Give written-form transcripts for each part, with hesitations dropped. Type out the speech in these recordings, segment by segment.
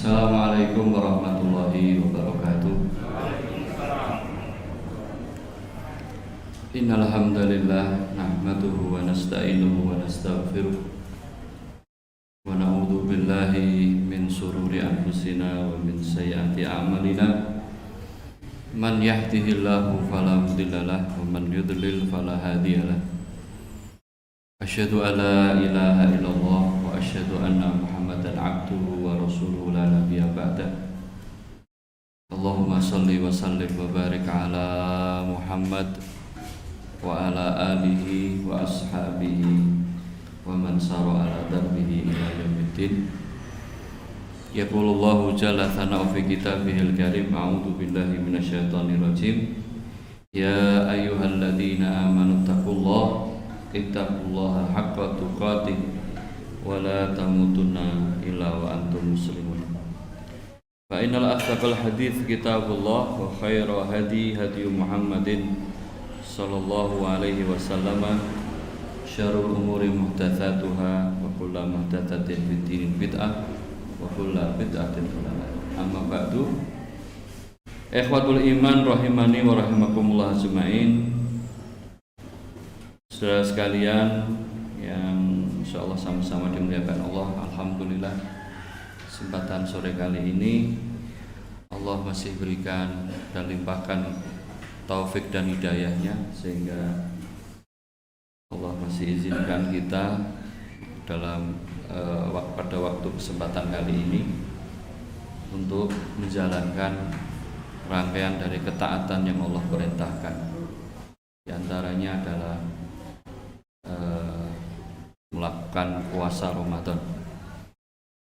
Assalamualaikum warahmatullahi wabarakatuh. Innal hamdalillah nahmaduhu wa nasta'inuhu wa nastaghfiruh wa na'udzu billahi min shururi anfusina wa min sayyiati a'malina. Man yahdihillahu fala mudhillalah wa man yudlil fala hadiyalah. Asyhadu an la ilaha illallah wa asyhadu anna Muhammadan abduhu wa rasuluhu la nabiyya ba'da. Allahumma shalli wa sallim wa barik ala Muhammad wa ala alihi wa ashabihi wa man sara ala darbihi ila yaumiddin. Yaqulullahu jalla thana'u fi kitabihil karim. A'udzu billahi minasyaitonir rajim. Ya ayyuhalladzina amanu taqullaha ittaqullaha haqqa tuqatih wa la tamutunna illa wa antum muslimun. Fa innal asdaqal hadits kitabullah wa khairu hadi Muhammadin sallallahu alaihi wasallam. Syarrul umuri muhdatsatuha wa kullu muhdatsatin bid'in bid'ah wa kullu bid'atin dhalalah. Amma ba'du. Ikhwatul iman rahimani wa rahimakumullah ajmain. Saudara sekalian yang insyaallah sama-sama dimuliakan Allah, alhamdulillah kesempatan sore kali ini Allah masih berikan dan limpahkan taufik dan hidayahnya, sehingga Allah masih izinkan kita dalam pada waktu kesempatan kali ini untuk menjalankan rangkaian dari ketaatan yang Allah perintahkan. Di antaranya adalah melakukan puasa Ramadan,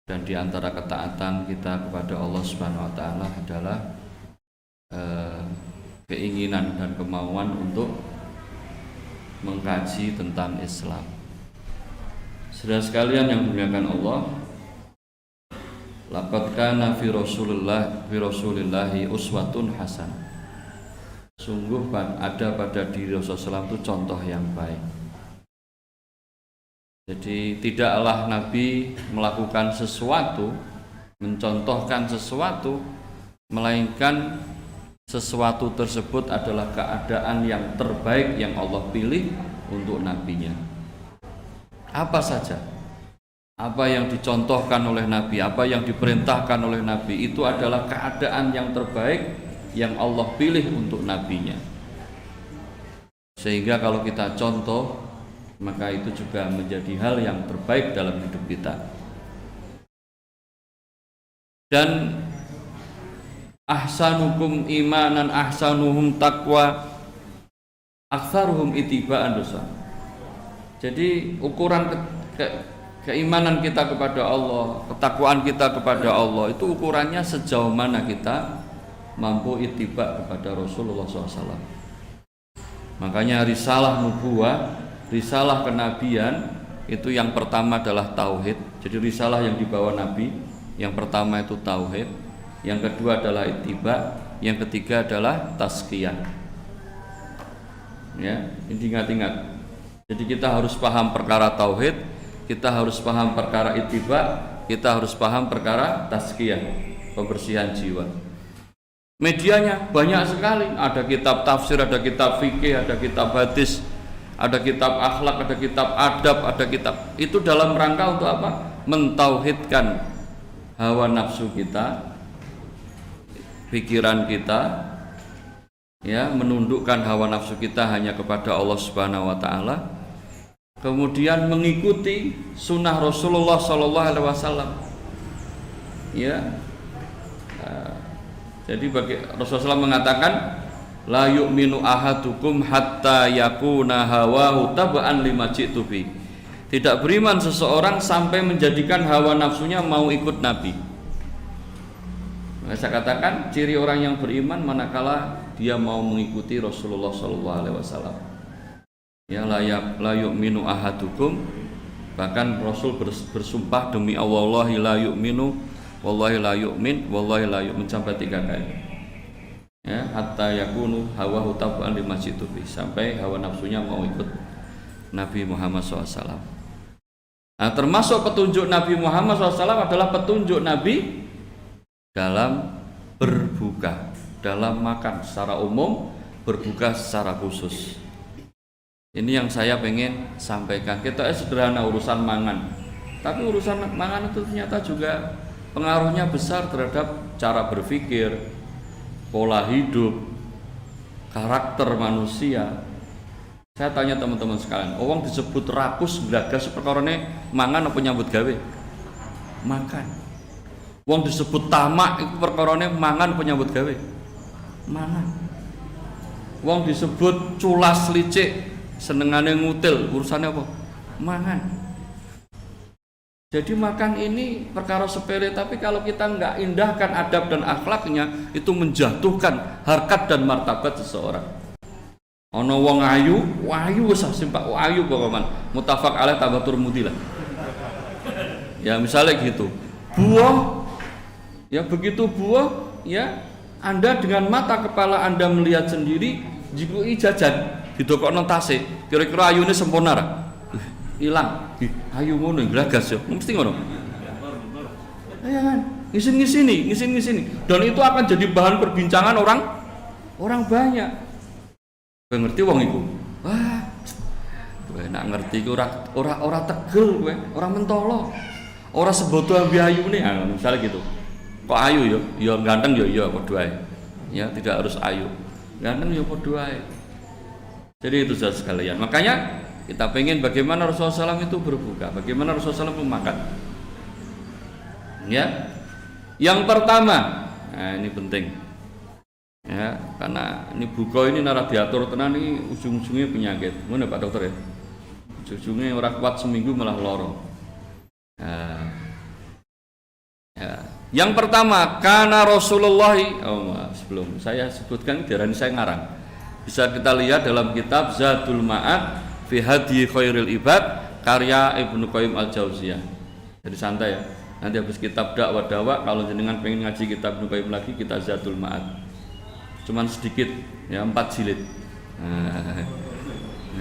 dan di antara ketaatan kita kepada Allah Subhanahu wa taala adalah keinginan dan kemauan untuk mengkaji tentang Islam. Saudara sekalian yang dimuliakan Allah, laqad kana fi Rasulillahi uswatun hasanah. Sungguh ada pada diri Rasulullah SAW itu contoh yang baik. Jadi tidaklah Nabi melakukan sesuatu, mencontohkan sesuatu, melainkan sesuatu tersebut adalah keadaan yang terbaik yang Allah pilih untuk nabinya. Apa saja, apa yang dicontohkan oleh Nabi, apa yang diperintahkan oleh Nabi, itu adalah keadaan yang terbaik yang Allah pilih untuk nabinya. Sehingga kalau kita contoh, maka itu juga menjadi hal yang terbaik dalam hidup kita. Dan ahsanukum imanan ahsanuhum taqwa aktsaruhum ittiba'an dosa. Jadi ukuran keimanan kita kepada Allah, ketakwaan kita kepada Allah, itu ukurannya sejauh mana kita mampu ittiba kepada Rasulullah SAW. Makanya risalah nubuwah, risalah kenabian itu yang pertama adalah tauhid. Jadi risalah yang dibawa Nabi, yang pertama itu tauhid, yang kedua adalah ittiba, yang ketiga adalah tazkiyah. Ya, ingat-ingat. Jadi kita harus paham perkara tauhid, kita harus paham perkara ittiba, kita harus paham perkara tazkiyah, pembersihan jiwa. Medianya banyak sekali, ada kitab tafsir, ada kitab fikih, ada kitab hadis, ada kitab akhlak, ada kitab adab, ada kitab. Itu dalam rangka untuk apa? Mentauhidkan hawa nafsu kita, pikiran kita, ya, menundukkan hawa nafsu kita hanya kepada Allah Subhanahu wa taala. Kemudian mengikuti sunnah Rasulullah sallallahu alaihi wasallam. Ya. Jadi bagi Rasulullah SAW mengatakan, la yu'minu ahadukum hatta yakuna hawahu taba'an lima ji'tu bi. Tidak beriman seseorang sampai menjadikan hawa nafsunya mau ikut Nabi. Nah, saya katakan ciri orang yang beriman manakala dia mau mengikuti Rasulullah SAW. Ya, la yu'minu ahadukum, bahkan Rasul bersumpah demi Allah, wallahi la yu'minu, wallahi la yu'min, wallahi la yu'min, sampai 3 kali. Ya, hatta yakunu hawahu tab'an lima ji'tu bi, sampai hawa nafsunya mau ikut Nabi Muhammad SAW. Nah, termasuk petunjuk Nabi Muhammad SAW adalah petunjuk Nabi dalam berbuka, dalam makan secara umum, berbuka secara khusus. Ini yang saya pengen sampaikan. Kita sederhana urusan mangan, tapi urusan mangan itu ternyata juga pengaruhnya besar terhadap cara berpikir, pola hidup, karakter manusia. Saya tanya teman-teman sekalian, wong disebut rakus blagas perkarane mangan apa nyambut gawe? Makan. Wong disebut tamak iku perkarane mangan apa nyambut gawe? Mangan. Wong disebut culas licik senengane ngutil, urusannya apa? Mangan. Jadi makan ini perkara sepele, tapi kalau kita nggak indahkan adab dan akhlaknya, itu menjatuhkan harkat dan martabat seseorang. Ono wong ayu wis Pak, ayu pokoknya mutafak alaih tabatur mudilah. Ya misalnya gitu. Buah, ya begitu buah, ya Anda dengan mata kepala Anda melihat sendiri, jika jajan didokokno tase, kira-kira ayune sempurna ra? Hilang. Ayu ngono glagas yo, mesti ngono. Ya kan? Ngisin-ngisini. Dan itu akan jadi bahan perbincangan orang banyak. Kowe ngerti wong iku? Wah, kowe nak ngerti iku ora tegel kowe, ora mentolo. Ora sebodo ambi ayune, misalnya gitu. Kok ayu yo? Ya ganteng yo ya padha ae. Ya tidak harus ayu. Ganteng yo padha ae. Jadi itu saudara sekalian. Makanya kita pengen bagaimana Rasulullah SAW itu berbuka, bagaimana Rasulullah SAW itu makan. Ya, yang pertama, nah ini penting. Ya, karena ini buka ini nara diatur tenan ini ujung-ujungnya penyakit. Mana Pak Dokter ya? Ujung-ujungnya orang kuat seminggu malah loro. Ya. Yang pertama, karena Rasulullah, sebelum saya sebutkan darani saya ngarang. Bisa kita lihat dalam kitab Zadul Ma'ad fi Hadi Khairil Ibad karya Ibnu Qayyim Al-Jauziyah. Jadi santai ya. Nanti habis kitab dakwah kalau jenengan pengen ngaji kitab Ibnu Qayyim lagi, kita Zadul Ma'ad. Cuman sedikit ya 4 jilid.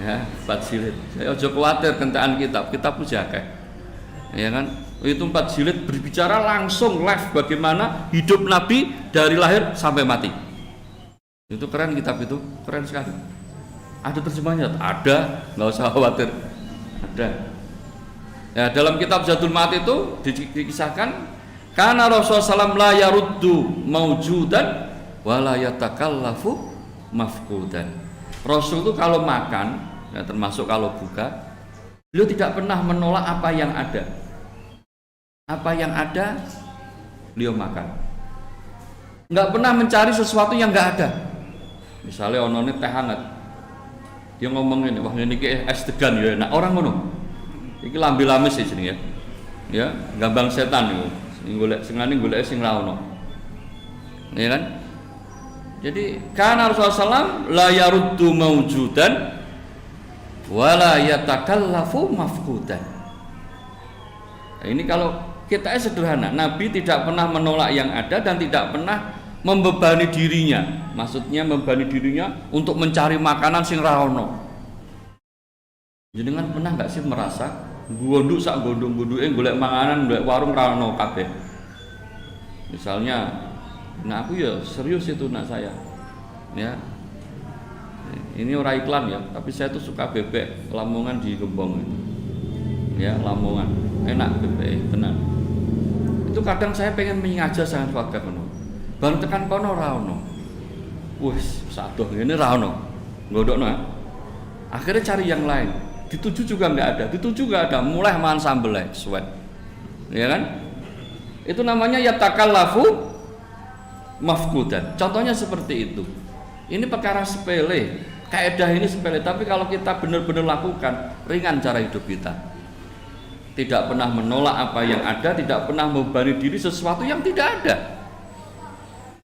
Ya 4 jilid. Saya ojo kuatir kentaan kitab puji akeh. Ya kan? Itu 4 jilid berbicara langsung live bagaimana hidup Nabi dari lahir sampai mati. Itu keren kitab itu, keren sekali. Ada terjemahnya? Ada, nggak usah khawatir. Ada. Ya, dalam kitab Zadul Ma'ad itu dikisahkan karena Rasulullah SAW la yaruddu maujudan wala yatakallafu mafqudan. Rasul itu kalau makan, ya termasuk kalau buka, beliau tidak pernah menolak apa yang ada. Apa yang ada, beliau makan. Nggak pernah mencari sesuatu yang nggak ada. Misalnya onone teh hangat, dia ngomong ini, wah ini es degan ya, nah orang ngono, ini lambi lamis sih sini ya, gambang setan itu, golek sengane golek sing ra ono, ya kan? Jadi karena Rasulullah SAW la yaruddu maujudan wala yatakallafu mafqudan. Nah, ini kalau kita sederhana, Nabi tidak pernah menolak yang ada dan tidak pernah membebani dirinya, maksudnya membebani dirinya untuk mencari makanan sing ra ono. Jenengan pernah nggak sih merasa gondok sak gondong-gondoke golek manganan golek warung ra ono kabeh? Misalnya, nah aku ya serius itu nak saya, ya. Ini ora iklan ya, tapi saya tuh suka bebek Lamongan di Gembong itu, ya Lamongan, enak bebek, tenang. Itu kadang saya pengen mengajak sangat warga kono. Bang tekan kono ra ono. Wis sadoh ngene ra ono. Nggodokno. Akhirnya cari yang lain. Dituju juga enggak ada. Mulai makan sambel ae, suwet. Ya kan? Itu namanya yatakallafu mafqudan. Contohnya seperti itu. Ini perkara sepele. Kaidah ini sepele, tapi kalau kita benar-benar lakukan, ringan cara hidup kita. Tidak pernah menolak apa yang ada, tidak pernah membebani diri sesuatu yang tidak ada.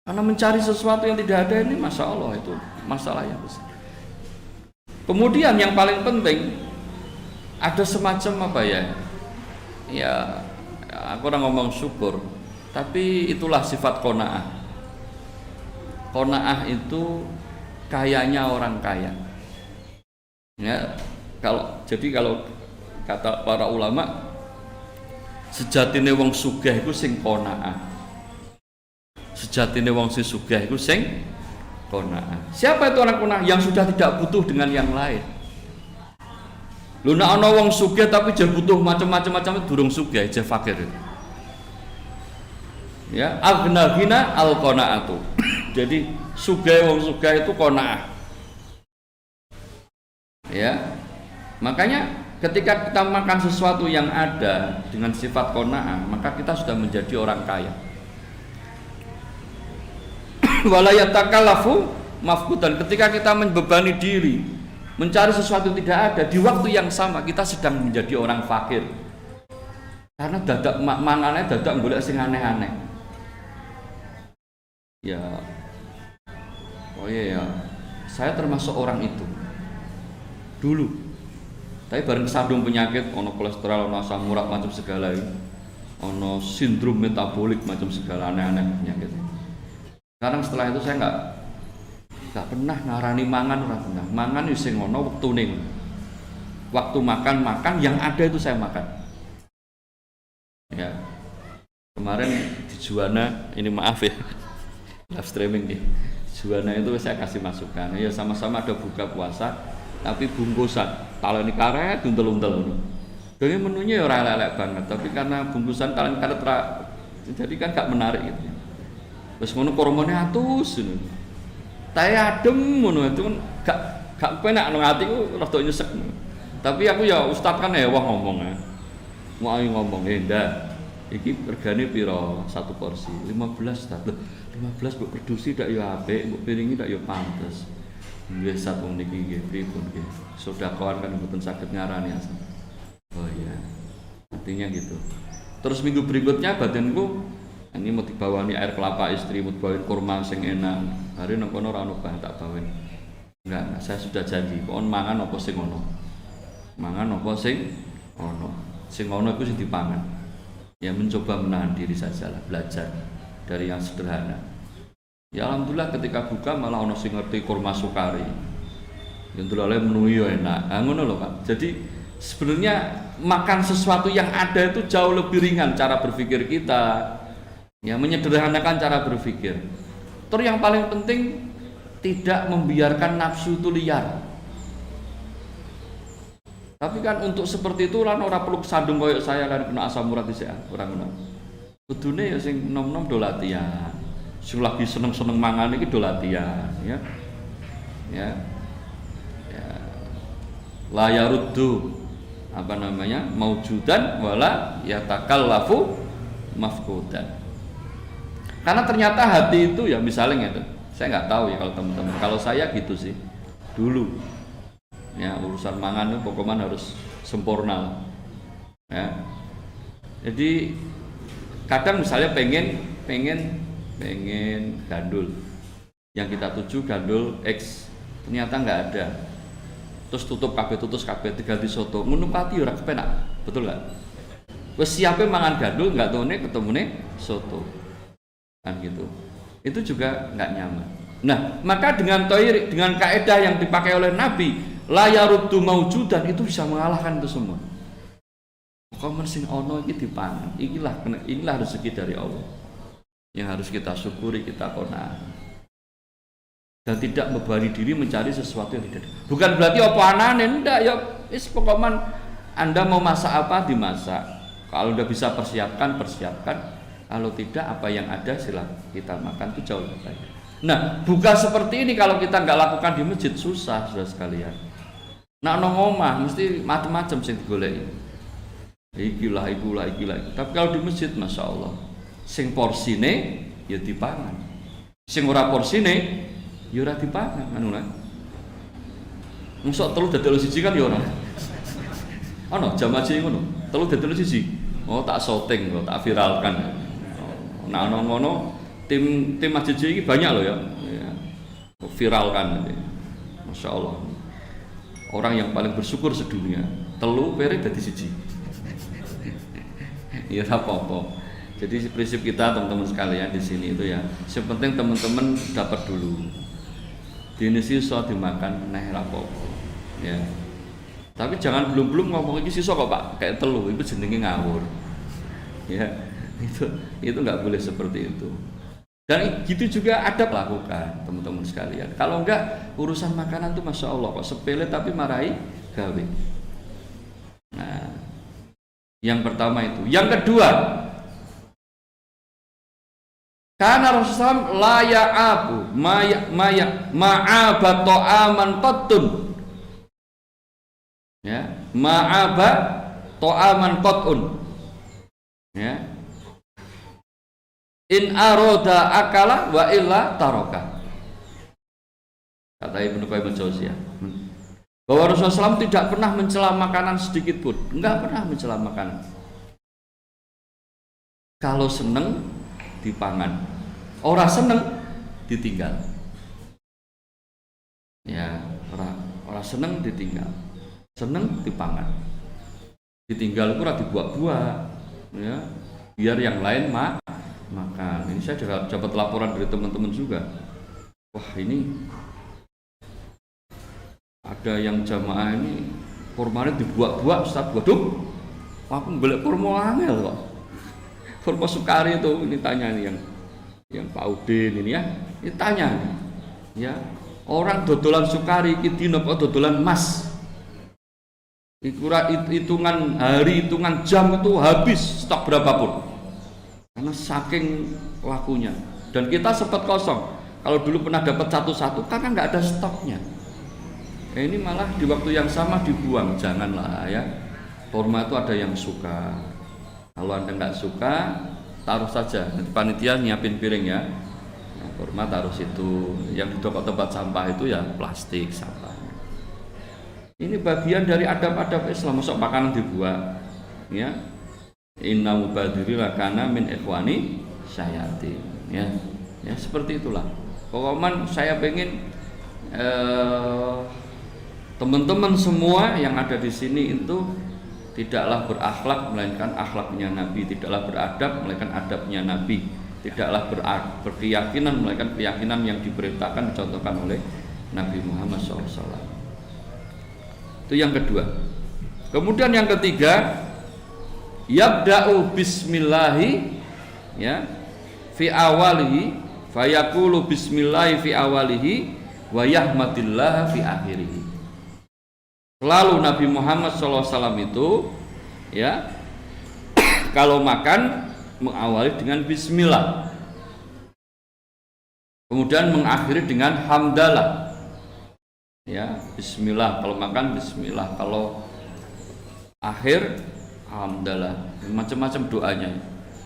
Karena mencari sesuatu yang tidak ada ini, masya Allah, itu masalah yang besar. Kemudian yang paling penting, ada semacam apa ya? Ya, aku orang ngomong syukur, tapi itulah sifat qanaah. Qanaah itu kayanya orang kaya. Ya, kalau kata para ulama, sejatine wong sugih iku sing qanaah. sejatine wong sing sugih iku sing qanaah. Siapa itu orang qanaah? Yang sudah tidak butuh dengan yang lain. Lho nek ana wong sugih tapi jan butuh macam-macam durung sugih, aja fakir. Ya, aghnagina al-qanaatu. Jadi sugih wong sugih itu qanaah. Ya. Makanya ketika kita makan sesuatu yang ada dengan sifat qanaah, maka kita sudah menjadi orang kaya. Wala yatakallafu mafkutan. Ketika kita membebani diri mencari sesuatu yang tidak ada, di waktu yang sama kita sedang menjadi orang fakir. Karena dadak mangane dadak golek sing aneh-aneh. Ya. Oh iya ya. Saya termasuk orang itu. Dulu. Tapi bareng kesandung penyakit, ono kolesterol, ono asam urat macam segala ini. Ono sindrom metabolik macam segala aneh-aneh penyakit. Sekarang setelah itu saya nggak pernah ngarani mangan, ora pernah. Mangan yo sing ono wektune. Waktu makan yang ada itu saya makan. Ya. Kemarin di Juwana, ini maaf ya. Live streaming nih. Juwana itu saya kasih masukan. Ya sama-sama ada buka puasa, tapi bungkusan. Taleni karet untel-untel ngono. Dene menunya ya ora elek banget, tapi karena bungkusan taleni karet jadi kan gak menarik gitu. Wis ngono kormone atus ngono. Tae adem ngono itu kan gak penak nang atiku rada nyesek. Tapi aku ya ustaz kan ya wah ngomong ya. Mau ngomong ndak. Iki regane piro satu porsi? 15 ta. 15 mbok produksi ndak ya apik, mbok piringi ndak ya pantes. Nggih satu niki nggih pripun nggih. Sedekahan kan mboten saged ngarani asal. Oh iya. Artinya gitu. Terus minggu berikutnya batinku ini mau dibawani air kelapa istri, mau dibawain kurma sing enak. Hari nang kono ora ono bahan tak bawain. Enggak, saya sudah janji. Kon mangan apa sing ono. Mangan apa sing ono. Sing ono iku sing dipangan. Ya mencoba menahan diri saja lah, belajar dari yang sederhana. Ya alhamdulillah ketika buka malah ono sing ngerti kurma sukari. Yang oleh menu yo enak. Ah ngono lho Pak. Jadi sebenarnya makan sesuatu yang ada itu jauh lebih ringan cara berpikir kita. Ya menyederhanakan cara berpikir. Terus yang paling penting tidak membiarkan nafsu itu liar. Tapi kan untuk seperti itu lan ora perlu sandung koyo saya kan kena asam urat dhisik ora ngono. Kudune ya sing nom-nom do latihan. Sing lagi seneng-seneng mangan iki do latihan ya. Ya. Ya. La yaruddu apa namanya? Maujudan wala yatakallafu mafqudan. Karena ternyata hati itu ya misalnya gitu. Saya nggak tahu ya kalau teman-teman. Kalau saya gitu sih dulu. Ya urusan mangan itu pokoknya harus sempurna. Ya. Jadi kadang misalnya pengen gandul. Yang kita tuju gandul X ternyata nggak ada. Terus tutup kabeh diganti soto. Ngono pati ora kepenak. Betul nggak? Wes siape mangan gandul nggak taune ketemune soto. Kan gitu. Itu juga nggak nyaman. Nah, maka dengan kaidah yang dipakai oleh Nabi, la yaruddu maujudan itu bisa mengalahkan itu semua. Komen sing ono iki dipangan. Inilah rezeki dari Allah. Yang harus kita syukuri, kita qanaah. Dan tidak membebani diri mencari sesuatu yang tidak. Bukan berarti apa anane ndak ya wis pokoknya Anda mau masak apa dimasak. Kalau udah bisa persiapkan. Kalau tidak apa yang ada silakan kita makan itu jauh lebih baik. Nah, buka seperti ini kalau kita nggak lakukan di masjid susah sudah sekalian. Nah, nang omah mesti macam-macam sing digoleki. Ikilah. Tapi kalau di masjid masya Allah, sing porsine ya dipangan, sing ora porsine ya ora dipangan, anu lah. Mosok telu dadal siji kan ya ora. Ono jamaah ngono, telu dadal siji. Oh tak syuting kok, tak viralkan. Nah, ngono tim masjid ini banyak loh ya. Viralkan nanti. Masya Allah. Orang yang paling bersyukur sedunia. Telu pere dadi siji. Ya apa-apa. Jadi prinsip kita teman-teman sekalian di sini itu ya. Yang penting teman-teman dapat dulu. Dene sisa dimakan neh apa-apa. Ya. Tapi jangan belum ngomong iki sisa kok Pak, kayak telu itu jenenge ngawur. Ya. Itu nggak boleh seperti itu. Dan gitu juga adab lakukan teman-teman sekalian. Kalau enggak urusan makanan tuh masya Allah kok sepele tapi marahi gawe. Nah, yang pertama itu. Yang kedua, karena Rasulullah la ya'abu ma'aba ta'aman qattun. Ya, ma'aba ta'aman qattun. Ya. In aroda akala wa illa taroka, kata Ibnu Qayyim Jauziyah, bahwa Rasulullah SAW tidak pernah mencela makanan sedikit pun, enggak pernah mencela makanan. Kalau seneng dipangan, ora seneng ditinggal. Ya, ora seneng ditinggal, seneng dipangan, ditinggal ora dibuat-buat, ya, biar yang lain makan. Ini saya dapat laporan dari teman-teman juga. Wah, ini ada yang jamaah ini kurmanya dibuat-buat, Ustaz. Waduh, aku golek kurma angel kok. Kurma Sukari itu, ini tanya nih yang Pak Udin ini ya. Ini tanya nih. Ya, orang dodolan Sukari iki dino kok dodolan emas. Hitungan hari, hitungan jam itu habis stok berapapun. Karena saking lakunya, dan kita sempat kosong. Kalau dulu pernah dapat satu-satu karena nggak ada stoknya. Ini malah di waktu yang sama dibuang. Janganlah ya. Kurma itu ada yang suka. Kalau Anda nggak suka, taruh saja. Nanti panitia nyiapin piring ya. Nah, kurma taruh situ. Yang di tempat sampah itu ya plastik sampah. Ini bagian dari adab-adab Islam. Masuk makanan dibuang, ya. Inna mubadiri lakana min ikhwani syayati, ya seperti itulah. Pokoknya saya pengen teman-teman semua yang ada di sini itu tidaklah berakhlak melainkan akhlaknya Nabi, tidaklah beradab melainkan adabnya Nabi, tidaklah berkeyakinan melainkan keyakinan yang diperintahkan dicontohkan oleh Nabi Muhammad SAW. Itu yang kedua. Kemudian yang ketiga, yabda'u bismillahi, ya, fi awalihi, fayaqulu bismillahi fi awalihi wa yahmadillah fi akhirihi. Lalu Nabi Muhammad SAW itu, ya, kalau makan mengawali dengan bismillah, kemudian mengakhiri dengan hamdalah. Ya, bismillah kalau makan, bismillah kalau akhir alhamdulillah. Macam-macam doanya.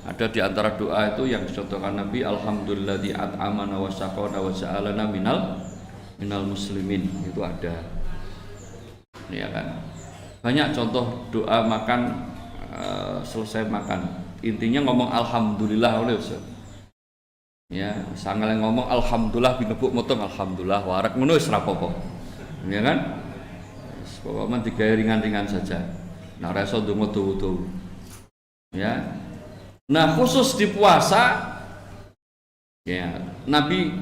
Ada di antara doa itu yang dicontohkan Nabi, alhamdulilladzi at'amana wa saqana wa ja'alana minal muslimin. Itu ada. Ya kan. Banyak contoh doa makan selesai makan. Intinya ngomong alhamdulillah oleh Ustaz. Ya, sangal ngomong alhamdulillah bingebuk motong alhamdulillah warak ngono wis rapopo. Ya kan? Pokoknya digawe ringan-ringan saja. Nah, reso dungu. Ya. Nah, khusus di puasa, ya, Nabi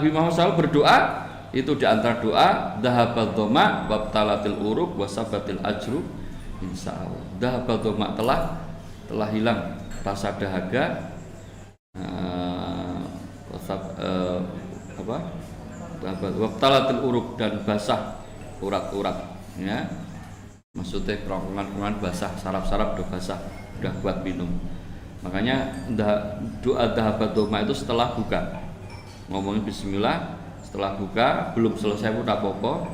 Muhammad SAW berdoa itu di antara doa dhahabad dhama wabtalatil uruq wasabatil ajru insyaallah. Dhahabad dhama telah hilang rasa dahaga, wabtalatil uruq dan basah urat-urat, ya. Maksudnya kerongkongan basah, saraf-saraf udah basah, udah buat minum. Makanya doa dhahabat dhoma itu setelah buka, ngomongin bismillah setelah buka, belum selesai pun apa-apa,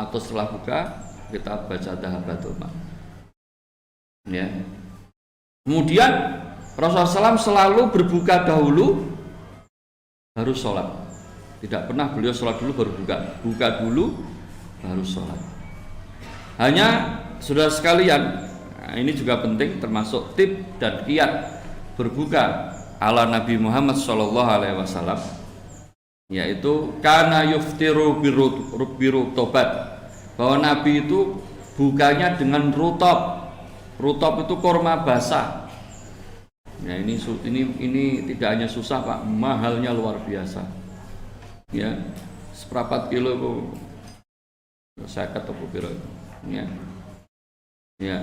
atau setelah buka kita baca dhahabat dhoma, ya. Kemudian Rasulullah SAW selalu berbuka dahulu baru sholat. Tidak pernah beliau sholat dulu baru buka dulu baru sholat. Hanya saudara sekalian, ini juga penting termasuk tip dan kiat berbuka ala Nabi Muhammad SAW, yaitu kana yuftiru birutobat, bahwa Nabi itu bukanya dengan rutab. Rutab itu kurma basah. Ya, ini tidak hanya susah Pak, mahalnya luar biasa. Ya, seperempat kilo itu saya kata piro. Ya.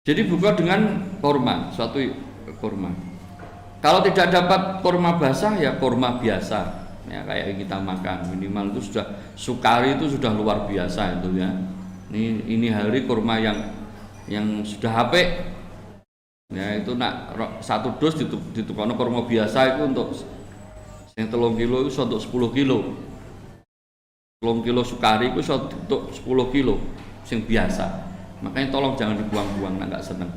Jadi buka dengan kurma, suatu kurma. Kalau tidak dapat kurma basah ya kurma biasa. Ya kayak yang kita makan minimal itu sudah sukari itu sudah luar biasa itu ya. Ini hari kurma yang sudah HP. Ya itu nak satu dus ditukono kurma biasa itu untuk yang 3 kilo itu untuk 10 kilo. 3 kilo sukari itu untuk 10 kilo yang biasa. Makanya tolong jangan dibuang-buang, nggak seneng.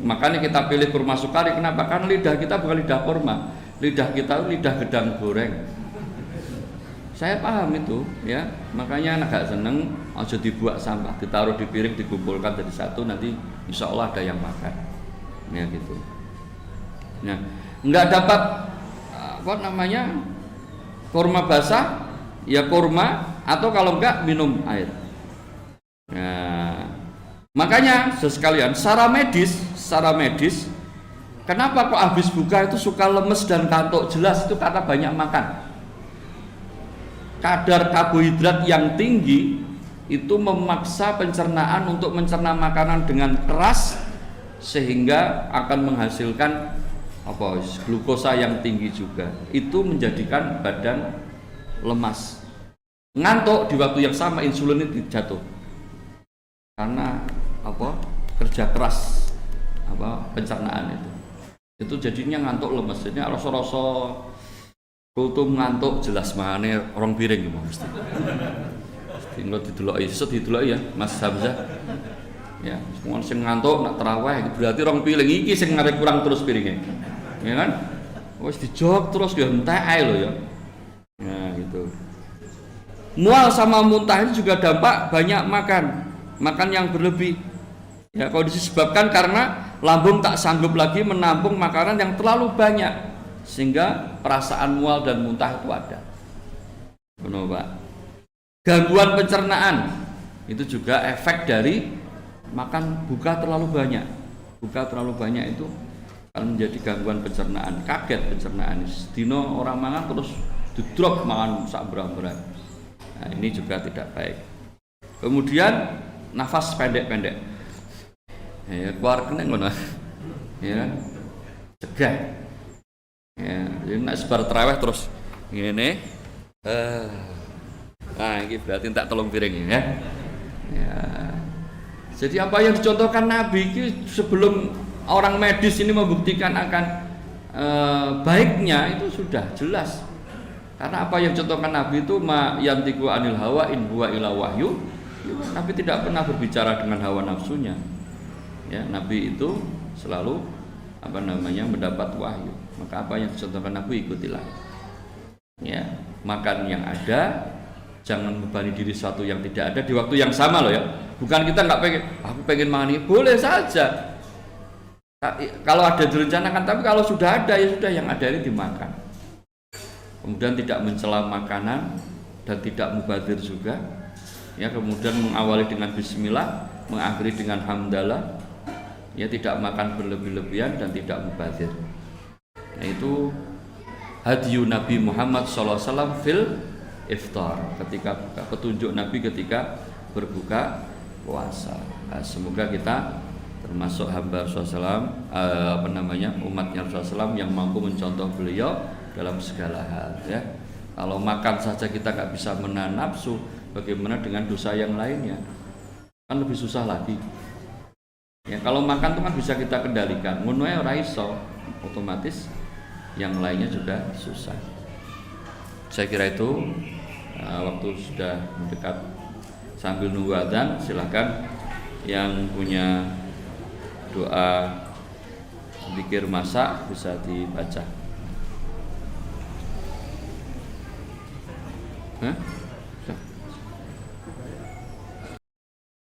Makanya kita pilih kurma sukari. Kenapa? Karena lidah kita bukan lidah kurma, lidah kita lidah gedang goreng. Saya paham itu, ya. Makanya anak gak seneng, aja dibuat sampah, ditaruh di piring, dikumpulkan jadi satu, nanti insya Allah ada yang makan. Ya gitu. Nah, nggak dapat kurma basah, ya kurma, atau kalau enggak minum air. Nah, makanya sekalian secara medis, kenapa kok habis buka itu suka lemes dan kantuk? Jelas itu karena banyak makan. Kadar karbohidrat yang tinggi itu memaksa pencernaan untuk mencerna makanan dengan keras sehingga akan menghasilkan glukosa yang tinggi juga. Itu menjadikan badan lemas. Ngantuk di waktu yang sama insulin itu jatuh. Karena kerja keras pencernaan itu jadinya ngantuk lemes. Jadi rasa-rasa kultum ngantuk jelas mana orang piring mesti tinggal dideloki ya Mas Hamzah ya semua sing ngantuk nak terawih berarti orang piring iki sing ngarep kurang terus piringnya ya kan wis dijog terus ya entek ae lho ya. Nah gitu. Mual sama muntah itu juga dampak banyak makan yang berlebih. Ya, kalau disebabkan karena lambung tak sanggup lagi menampung makanan yang terlalu banyak sehingga perasaan mual dan muntah itu ada. Benar, Pak. Gangguan pencernaan itu juga efek dari buka terlalu banyak. Buka terlalu banyak itu akan menjadi gangguan pencernaan, kaget pencernaan. Dino orang mangan terus didrop makan sak berat. Nah, ini juga tidak baik. Kemudian nafas pendek-pendek. Ya, keluar kena ngono. Ya. Cegah. Ya, jadi nak sebar tarawih terus ngene. Nah, ini berarti tak tolong piring ya. Ya. Jadi apa yang dicontohkan Nabi ini sebelum orang medis ini membuktikan akan baiknya itu sudah jelas. Karena apa yang contohkan Nabi itu ma yantiqu anil hawa in huwa illa wahyu. Nabi tidak pernah berbicara dengan hawa nafsunya. Ya, Nabi itu selalu mendapat wahyu. Maka apa yang dicontohkan Nabi ikutilah. Ya, makan yang ada, jangan membebani diri sesuatu yang tidak ada di waktu yang sama loh ya. Bukan kita nggak pengen, aku pengen makan ini, boleh saja. Kalau ada direncanakan, tapi kalau sudah ada ya sudah yang ada ini dimakan. Kemudian tidak mencela makanan dan tidak mubadzir juga. Ya, kemudian mengawali dengan bismillah, mengakhiri dengan hamdalah. Ya, tidak makan berlebih-lebihan dan tidak mubadzir. Nah, itu hadyu Nabi Muhammad SAW fil iftar, ketika petunjuk Nabi ketika berbuka puasa. Nah, semoga kita termasuk hamba Rasulullah umatnya Rasulullah yang mampu mencontoh beliau dalam segala hal ya. Kalau makan saja kita nggak bisa menahan nafsu, bagaimana dengan dosa yang lainnya? Kan lebih susah lagi. Ya, kalau makan itu kan bisa kita kendalikan. Ngono ae ora iso, otomatis yang lainnya juga susah. Saya kira itu waktu sudah mendekat, sambil nunggu adzan silakan yang punya doa zikir masak bisa dibaca. Hah?